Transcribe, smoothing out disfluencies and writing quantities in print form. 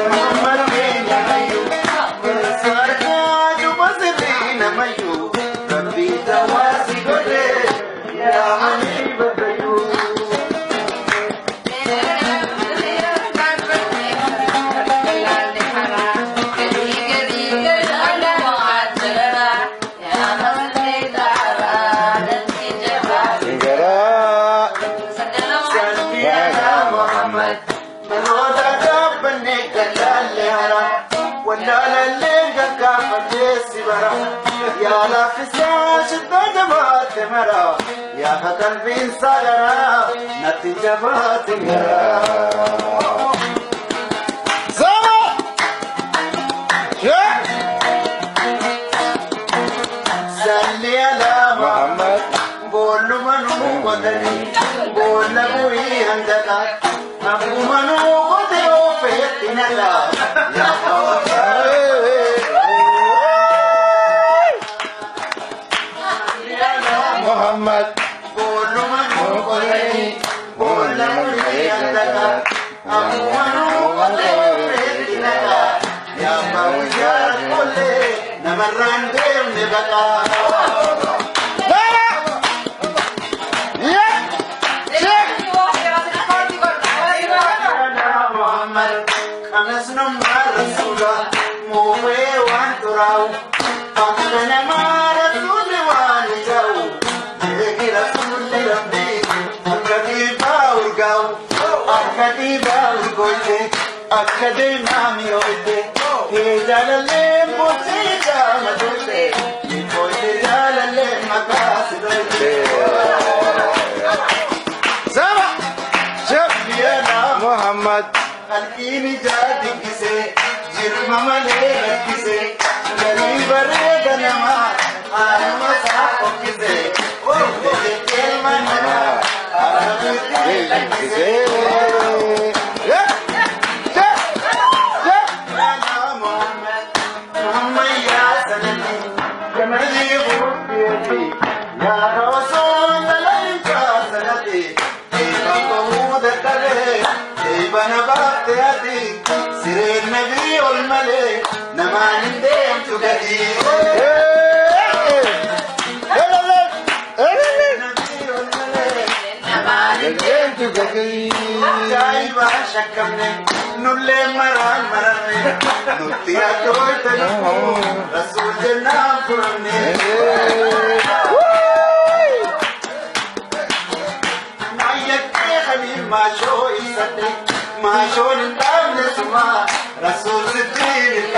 Muhammad keenya mayyuu sarkaa juba sirriina mayyuu rabbii tawaasi godhee yaa habiiba fayyuu. يا لا فساش الدجمات مرا يا قلبي انسالنا نتجبات مرا سما سلي على محمد بول منو قدني بول ابوي عندك ابو منو قدرو فيتنا لا يا محمد بول منو قدني بول ابوي عندك ابو منو قدرو فيتنا لا يا موجات كل نمران ديم نبقى Akademi oyde, heyecanlı mutluca madde, oyde jalale makaside. Zama, Şebiyana Muhammed, alkini jadi kise, jirmamale kise, garibare ganama, alma saako kise, oyde kelmana, alma kise. nulle maran marane nutiya toy tani rasul janam purne nayyate khani ma sho isate ma sho ndam suma rasul siddiq